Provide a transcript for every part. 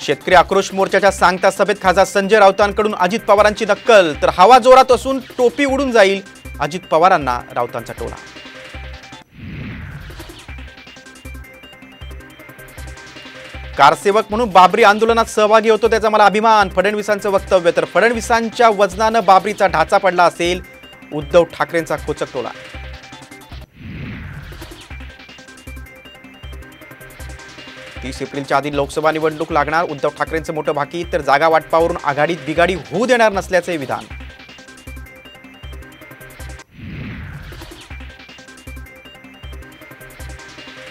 शेतकरी आक्रोश मोर्चाच्या सांगता सभेत खासदार संजय राऊतांकडून अजित पवारांची नक्कल, तर हवा जोरात असून टोपी उडून जाईल, अजित पवारांना राऊतांचा टोला. कारसेवक म्हणून बाबरी आंदोलनात सहभागी होतो त्याचा मला अभिमान, फडणवीसांचं वक्तव्य. तर फडणवीसांच्या वजनानं बाबरीचा ढाचा पडला असेल, उद्धव ठाकरेंचा खोचक टोला. 30 एप्रिलच्या आधी लोकसभा निवडणूक लागणार, उद्धव ठाकरेंचं मोठं भाकीत. तर जागा वाटपावरून आघाडीत बिघाडी होऊ देणार नसल्याचे विधान.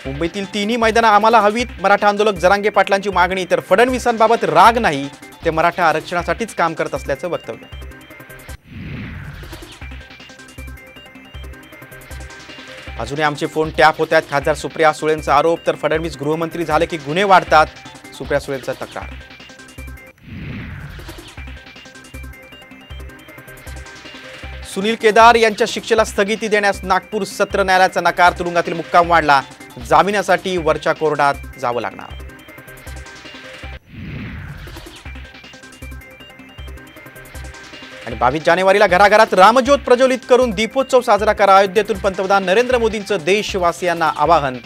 मुंबईतील तिन्ही मैदानं आम्हाला हवीत, मराठा आंदोलक जरांगे पाटलांची मागणी. तर फडणवीसांबाबत राग नाही, ते मराठा आरक्षणासाठीच काम करत असल्याचं वक्तव्य. अजूनही आमचे फोन टॅप होत आहेत, खासदार सुप्रिया सुळेंचा आरोप. तर फडणवीस गृहमंत्री झाले की गुन्हे वाढतात, सुप्रिया सुळेंचा तक्रार. सुनील केदार यांच्या शिक्षेला स्थगिती देण्यास नागपूर सत्र न्यायालयाचा नकार, तुरुंगातील मुक्काम वाढला, जामिनासाठी वरच्या कोर्टात जावं लागणार. आणि 22 जानेवारीला घराघरात रामज्योत प्रज्वलित करून दीपोत्सव साजरा करा, अयोध्येतून पंतप्रधान नरेंद्र मोदींचं देशवासियांना आवाहन.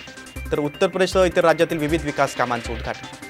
तर उत्तर प्रदेशसह इतर राज्यातील विविध विकास कामांचं उद्घाटन.